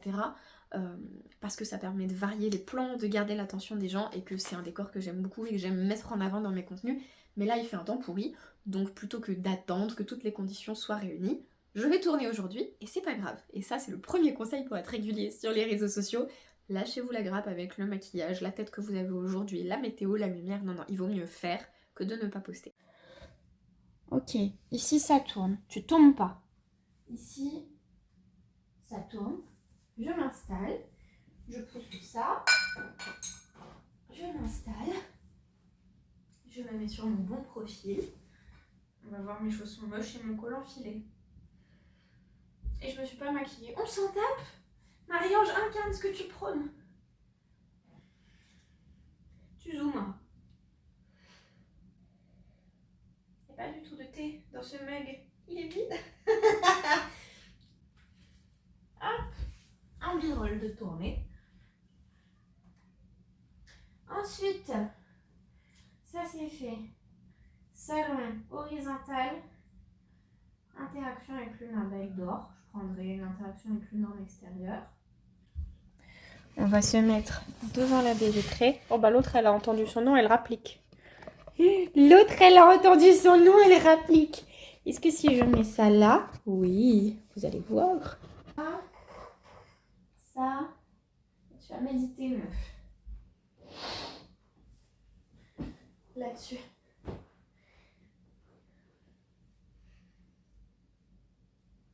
Parce que ça permet de varier les plans, de garder l'attention des gens et que c'est un décor que j'aime beaucoup et que j'aime mettre en avant dans mes contenus. Mais là il fait un temps pourri, donc plutôt que d'attendre que toutes les conditions soient réunies, je vais tourner aujourd'hui et c'est pas grave. Et ça c'est le premier conseil pour être régulier sur les réseaux sociaux. Lâchez-vous la grappe avec le maquillage, la tête que vous avez aujourd'hui, la météo, la lumière. Non, il vaut mieux faire que de ne pas poster. Ok, ici ça tourne, tu tombes pas. Ici, ça tourne. Je m'installe, je pousse ça, je m'installe, je me mets sur mon bon profil. On va voir mes chaussons moches et mon col enfilé. Et je me suis pas maquillée. On s'en tape. Marie-Ange, incarne ce que tu prônes. Tu zoomes. Il n'y a pas du tout de thé dans ce mug. Il est vide. Hop. Un b-roll de tournée. Ensuite, ça c'est fait. Salon horizontal. Interaction avec lune un bec d'or. Je prendrai une interaction avec lune en extérieur. On va se mettre devant la baie vitrée. Oh bah l'autre elle a entendu son nom, elle rapplique. L'autre elle a entendu son nom, elle rapplique. Est-ce que si je mets ça là, oui, vous allez voir. Ça, tu vas méditer meuf. Là-dessus.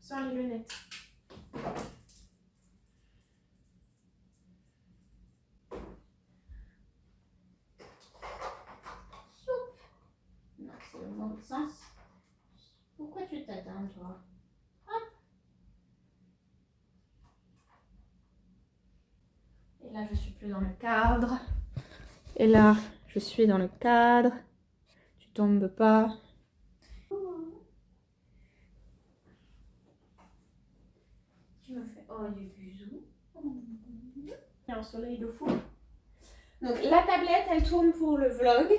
Sans les lunettes. Non, c'est le bon sens. Pourquoi tu t'attends, toi? Hop. Et là, je suis plus dans le cadre. Et là, je suis dans le cadre. Tu tombes pas. Tu me fais des bisous. Il y a un soleil de fou. Donc la tablette, elle tourne pour le vlog.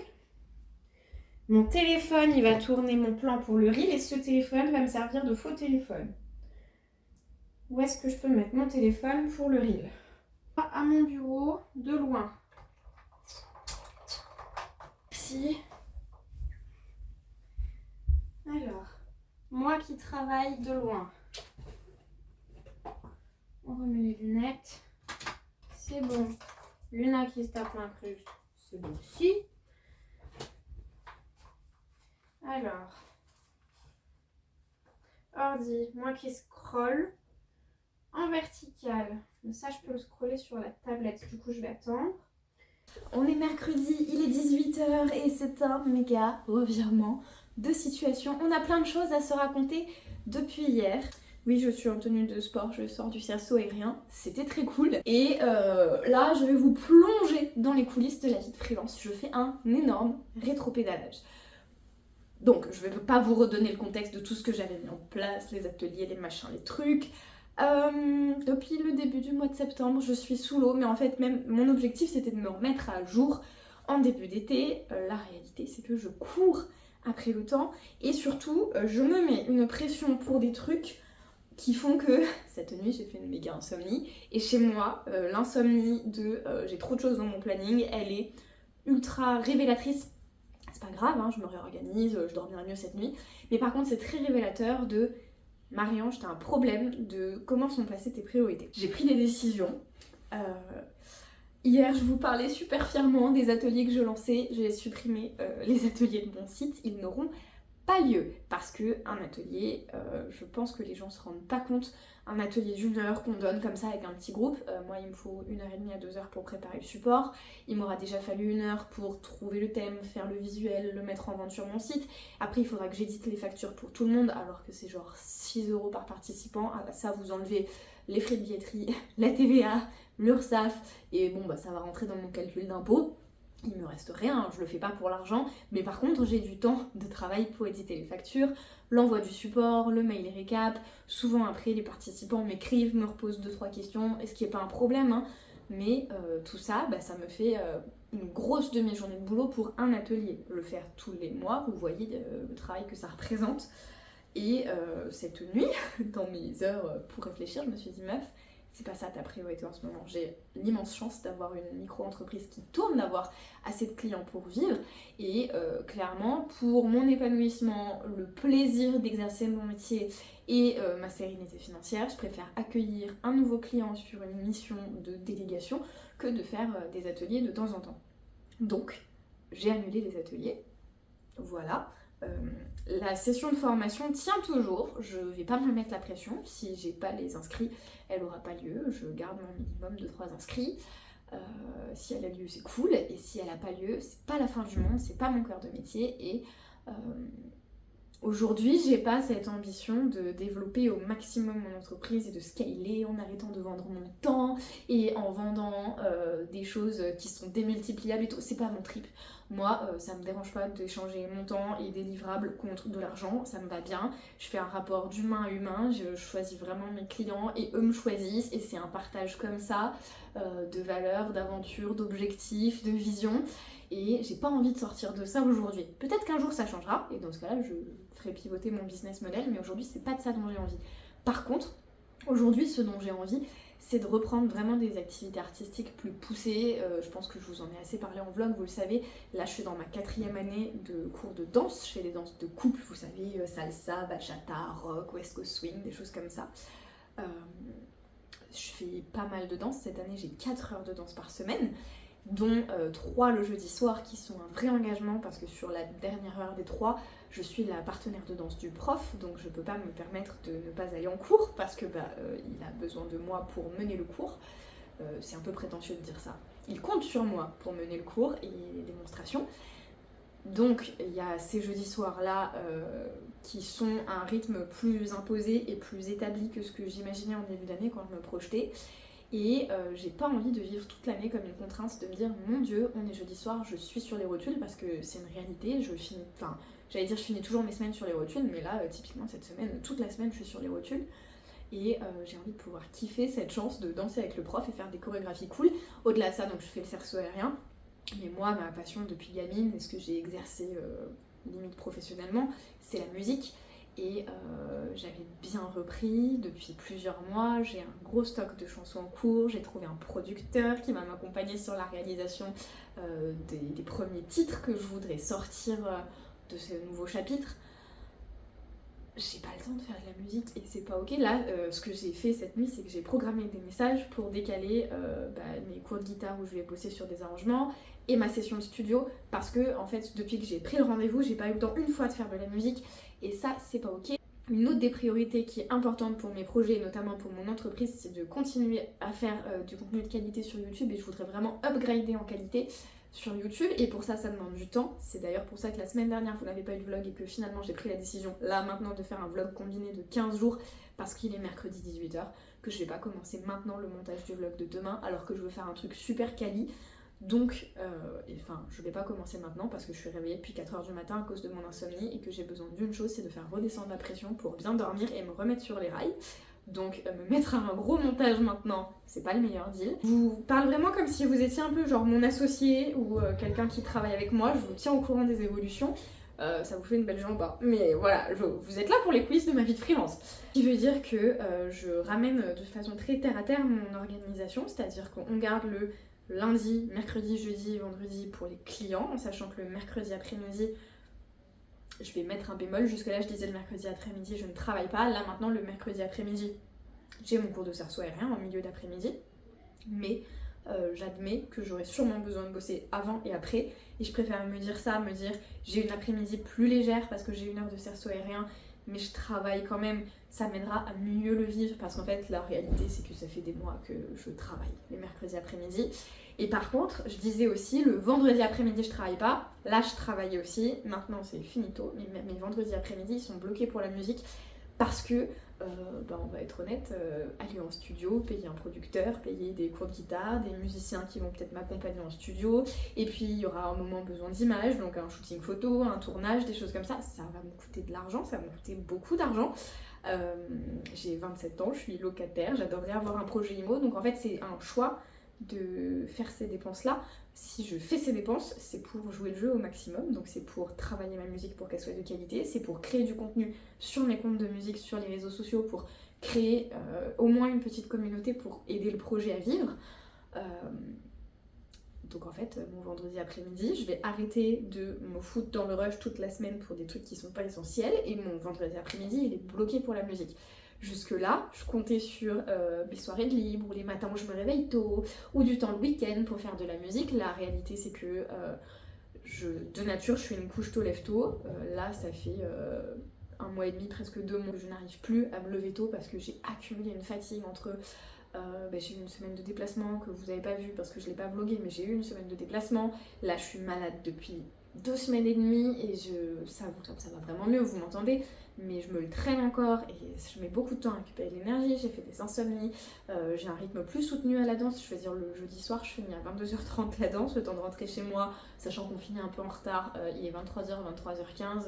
Mon téléphone, il va tourner mon plan pour le reel et ce téléphone va me servir de faux téléphone. Où est-ce que je peux mettre mon téléphone pour le reel? À mon bureau, de loin. Ici. Alors, moi qui travaille de loin. On remet les lunettes. C'est bon. Luna qui se tape l'incruste. C'est bon aussi. Alors. Ordi, moi qui scrolle en vertical. Mais ça, je peux le scroller sur la tablette. Du coup, je vais attendre. On est mercredi, il est 18h et c'est un méga revirement de situation. On a plein de choses à se raconter depuis hier. Oui, je suis en tenue de sport, je sors du cerceau aérien, c'était très cool. Et là, je vais vous plonger dans les coulisses de la vie de freelance. Je fais un énorme rétropédalage. Donc, je vais pas vous redonner le contexte de tout ce que j'avais mis en place, les ateliers, les machins, les trucs. Depuis le début du mois de septembre, je suis sous l'eau, mais en fait, même mon objectif, c'était de me remettre à jour en début d'été. La réalité, c'est que je cours après le temps et surtout, je me mets une pression pour des trucs qui font que cette nuit j'ai fait une méga insomnie et chez moi l'insomnie de j'ai trop de choses dans mon planning, elle est ultra révélatrice. C'est pas grave, hein, je me réorganise, je dormirai mieux cette nuit, mais par contre c'est très révélateur de Marie-Ange, t'as un problème de comment sont placées tes priorités. J'ai pris des décisions. Hier je vous parlais super fièrement des ateliers que je lançais, j'ai supprimé les ateliers de mon site, ils n'auront pas lieu parce que un atelier, je pense que les gens se rendent pas compte, un atelier d'1 heure qu'on donne comme ça avec un petit groupe, moi il me faut 1h30 à 2 heures pour préparer le support, il m'aura déjà fallu 1 heure pour trouver le thème, faire le visuel, le mettre en vente sur mon site, après il faudra que j'édite les factures pour tout le monde alors que c'est genre 6 € par participant, ah bah ça vous enlevez les frais de billetterie, la TVA, l'URSSAF, et bon bah ça va rentrer dans mon calcul d'impôt. Il me reste rien, je le fais pas pour l'argent, mais par contre j'ai du temps de travail pour éditer les factures, l'envoi du support, le mail récap, souvent après les participants m'écrivent, me reposent 2-3 questions, ce qui est pas un problème, hein, mais tout ça, bah, ça me fait une grosse demi-journée de boulot pour un atelier. Le faire tous les mois, vous voyez le travail que ça représente, et cette nuit, dans mes heures pour réfléchir, je me suis dit meuf, c'est pas ça ta priorité en ce moment. J'ai l'immense chance d'avoir une micro-entreprise qui tourne, d'avoir assez de clients pour vivre. Et clairement, pour mon épanouissement, le plaisir d'exercer mon métier et ma sérénité financière, je préfère accueillir un nouveau client sur une mission de délégation que de faire des ateliers de temps en temps. Donc, j'ai annulé les ateliers. Voilà. La session de formation tient toujours, je vais pas me mettre la pression, si j'ai pas les inscrits, elle aura pas lieu, je garde mon minimum de 3 inscrits, si elle a lieu c'est cool, et si elle a pas lieu, c'est pas la fin du monde, c'est pas mon cœur de métier, et aujourd'hui j'ai pas cette ambition de développer au maximum mon entreprise et de scaler en arrêtant de vendre mon temps et en vendant des choses qui sont démultipliables et tout, c'est pas mon trip. Moi, ça me dérange pas d'échanger mon temps et des livrables contre de l'argent, ça me va bien. Je fais un rapport d'humain à humain, je choisis vraiment mes clients et eux me choisissent et c'est un partage comme ça de valeurs, d'aventures, d'objectifs, de visions. Et j'ai pas envie de sortir de ça aujourd'hui. Peut-être qu'un jour ça changera et dans ce cas-là, je ferai pivoter mon business model, mais aujourd'hui, c'est pas de ça dont j'ai envie. Par contre, aujourd'hui, ce dont j'ai envie, c'est de reprendre vraiment des activités artistiques plus poussées. Je pense que je vous en ai assez parlé en vlog, vous le savez. Là, je suis dans ma 4e année de cours de danse. Je fais des danses de couple, vous savez, salsa, bachata, rock, west coast swing, des choses comme ça. Je fais pas mal de danse. Cette année, j'ai 4 heures de danse par semaine, dont 3 le jeudi soir qui sont un vrai engagement parce que sur la dernière heure des 3, je suis la partenaire de danse du prof, donc je peux pas me permettre de ne pas aller en cours parce que il a besoin de moi pour mener le cours. C'est un peu prétentieux de dire ça. Il compte sur moi pour mener le cours et les démonstrations. Donc il y a ces jeudis soirs là qui sont à un rythme plus imposé et plus établi que ce que j'imaginais en début d'année quand je me projetais. Et j'ai pas envie de vivre toute l'année comme une contrainte, de me dire mon Dieu, on est jeudi soir, je suis sur les rotules parce que c'est une réalité, je finis toujours mes semaines sur les rotules, mais là typiquement cette semaine, toute la semaine je suis sur les rotules. Et j'ai envie de pouvoir kiffer cette chance de danser avec le prof et faire des chorégraphies cool. Au-delà de ça, donc je fais le cerceau aérien, mais moi ma passion depuis gamine, et ce que j'ai exercé limite professionnellement, c'est la musique. Et j'avais bien repris depuis plusieurs mois, j'ai un gros stock de chansons en cours, j'ai trouvé un producteur qui va m'accompagner sur la réalisation des premiers titres que je voudrais sortir de ce nouveau chapitre. J'ai pas le temps de faire de la musique et c'est pas ok. Là, ce que j'ai fait cette nuit, c'est que j'ai programmé des messages pour décaler mes cours de guitare où je vais bosser sur des arrangements et ma session de studio parce que en fait, depuis que j'ai pris le rendez-vous, j'ai pas eu le temps une fois de faire de la musique. Et ça, c'est pas ok. Une autre des priorités qui est importante pour mes projets, et notamment pour mon entreprise, c'est de continuer à faire du contenu de qualité sur YouTube et je voudrais vraiment upgrader en qualité sur YouTube et pour ça, ça demande du temps. C'est d'ailleurs pour ça que la semaine dernière, vous n'avez pas eu de vlog et que finalement, j'ai pris la décision là maintenant de faire un vlog combiné de 15 jours parce qu'il est mercredi 18h, que je vais pas commencer maintenant le montage du vlog de demain alors que je veux faire un truc super quali. Donc, je vais pas commencer maintenant parce que je suis réveillée depuis 4h du matin à cause de mon insomnie et que j'ai besoin d'une chose, c'est de faire redescendre la pression pour bien dormir et me remettre sur les rails. Donc me mettre à un gros montage maintenant, c'est pas le meilleur deal. Je vous parle vraiment comme si vous étiez un peu genre mon associé ou quelqu'un qui travaille avec moi, je vous tiens au courant des évolutions. Ça vous fait une belle jambe, hein. Mais voilà, vous êtes là pour les coulisses de ma vie de freelance. Ce qui veut dire que je ramène de façon très terre à terre mon organisation, c'est-à-dire qu'on garde le lundi, mercredi, jeudi, vendredi pour les clients, en sachant que le mercredi après-midi, je vais mettre un bémol. Jusque là je disais le mercredi après-midi je ne travaille pas, là maintenant le mercredi après-midi j'ai mon cours de cerceau aérien en milieu d'après-midi, mais J'admets que j'aurais sûrement besoin de bosser avant et après, et je préfère me dire ça, me dire j'ai une après-midi plus légère parce que j'ai 1 heure de cerceau aérien, mais je travaille quand même, ça m'aidera à mieux le vivre, parce qu'en fait la réalité c'est que ça fait des mois que je travaille les mercredis après-midi. Et par contre, je disais aussi, le vendredi après-midi je travaille pas, là je travaillais aussi, maintenant c'est finito, mais mes vendredis après-midi ils sont bloqués pour la musique, parce que, on va être honnête, aller en studio, payer un producteur, payer des cours de guitare, des musiciens qui vont peut-être m'accompagner en studio, et puis il y aura un moment besoin d'images, donc un shooting photo, un tournage, des choses comme ça va me coûter de l'argent, ça va me coûter beaucoup d'argent. J'ai 27 ans, je suis locataire, j'adorerais avoir un projet IMO, donc en fait c'est un choix de faire ces dépenses-là. Si je fais ces dépenses, c'est pour jouer le jeu au maximum, donc c'est pour travailler ma musique pour qu'elle soit de qualité, c'est pour créer du contenu sur mes comptes de musique, sur les réseaux sociaux, pour créer au moins une petite communauté pour aider le projet à vivre. Donc en fait, mon vendredi après-midi, je vais arrêter de me foutre dans le rush toute la semaine pour des trucs qui sont pas essentiels, et mon vendredi après-midi, il est bloqué pour la musique. Jusque-là, je comptais sur mes soirées de libre, ou les matins où je me réveille tôt, ou du temps le week-end pour faire de la musique. La réalité, c'est que de nature, je suis une couche tôt, lève tôt. Là, ça fait 1 mois et demi, presque 2 mois, que je n'arrive plus à me lever tôt parce que j'ai accumulé une fatigue entre... j'ai eu une semaine de déplacement que vous n'avez pas vu parce que je ne l'ai pas vlogué, mais j'ai eu une semaine de déplacement. Là, je suis malade depuis 2 semaines et demie et ça va vraiment mieux, vous m'entendez, mais je me le traîne encore et je mets beaucoup de temps à récupérer de l'énergie. J'ai fait des insomnies, j'ai un rythme plus soutenu à la danse. Je veux dire, le jeudi soir, je finis à 22h30 la danse, le temps de rentrer chez moi, sachant qu'on finit un peu en retard. Il est 23h, 23h15.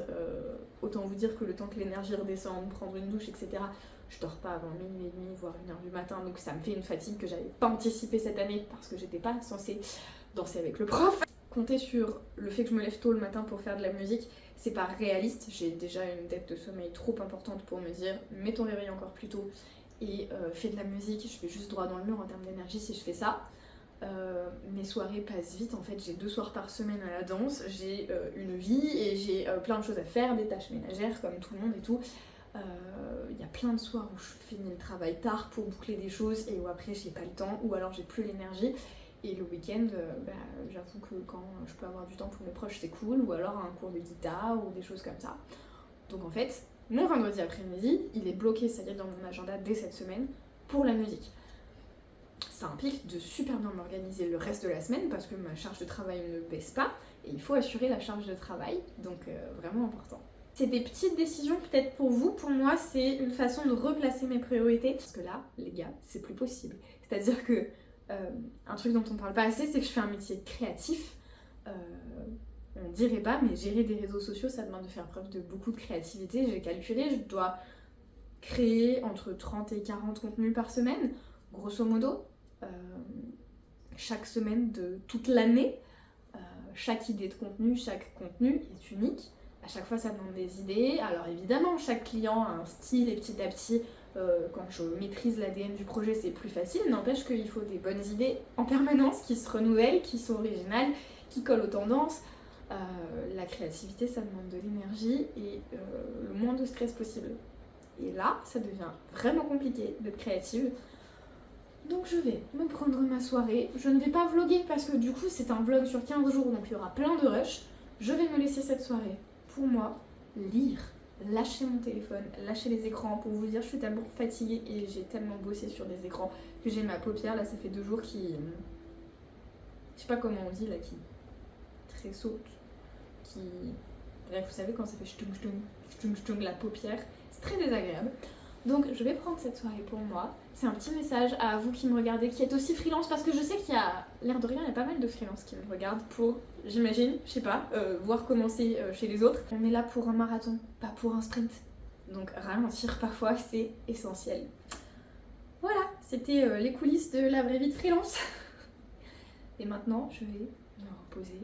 Autant vous dire que le temps que l'énergie redescende, prendre une douche, etc., je dors pas avant 00h30, voire 1h du matin, donc ça me fait une fatigue que j'avais pas anticipée cette année parce que j'étais pas censée danser avec le prof. Compter sur le fait que je me lève tôt le matin pour faire de la musique, c'est pas réaliste. J'ai déjà une dette de sommeil trop importante pour me dire mets ton réveil encore plus tôt et fais de la musique. Je vais juste droit dans le mur en termes d'énergie si je fais ça. Mes soirées passent vite, en fait j'ai 2 soirs par semaine à la danse, j'ai une vie et j'ai plein de choses à faire, des tâches ménagères comme tout le monde et tout. Il y a plein de soirs où je finis le travail tard pour boucler des choses et où après j'ai pas le temps ou alors j'ai plus l'énergie. Et le week-end, j'avoue que quand je peux avoir du temps pour mes proches, c'est cool, ou alors un cours de guitare ou des choses comme ça. Donc en fait, mon vendredi après-midi, il est bloqué, ça y est, dans mon agenda dès cette semaine pour la musique. Ça implique de super bien m'organiser le reste de la semaine parce que ma charge de travail ne baisse pas et il faut assurer la charge de travail, donc vraiment important. C'est des petites décisions peut-être pour vous, pour moi c'est une façon de replacer mes priorités parce que là, les gars, c'est plus possible. C'est-à-dire que un truc dont on parle pas assez, c'est que je fais un métier créatif. On dirait pas, mais gérer des réseaux sociaux, ça demande de faire preuve de beaucoup de créativité. J'ai calculé, je dois créer entre 30 et 40 contenus par semaine, grosso modo, chaque semaine de toute l'année. Chaque idée de contenu, chaque contenu est unique. À chaque fois, ça demande des idées. Alors évidemment, chaque client a un style et petit à petit, quand je maîtrise l'ADN du projet, c'est plus facile. N'empêche qu'il faut des bonnes idées en permanence, qui se renouvellent, qui sont originales, qui collent aux tendances. La créativité, ça demande de l'énergie et le moins de stress possible. Et là, ça devient vraiment compliqué d'être créative. Donc je vais me prendre ma soirée. Je ne vais pas vlogger parce que du coup, c'est un vlog sur 15 jours, donc il y aura plein de rush. Je vais me laisser cette soirée pour moi, lire, lâcher mon téléphone, lâcher les écrans. Pour vous dire, je suis tellement fatiguée et j'ai tellement bossé sur des écrans que j'ai ma paupière, là ça fait 2 jours qui... Je sais pas comment on dit là, qui tressaute, qui... Bref, vous savez quand ça fait chtung chtung, chtung chtung la paupière, c'est très désagréable. Donc je vais prendre cette soirée pour moi. C'est un petit message à vous qui me regardez, qui êtes aussi freelance, parce que je sais qu'il y a, l'air de rien, il y a pas mal de freelance qui me regardent pour, j'imagine, je sais pas, voir comment c'est chez les autres. On est là pour un marathon, pas pour un sprint. Donc ralentir parfois, c'est essentiel. Voilà, c'était les coulisses de la vraie vie de freelance. Et maintenant, je vais me reposer.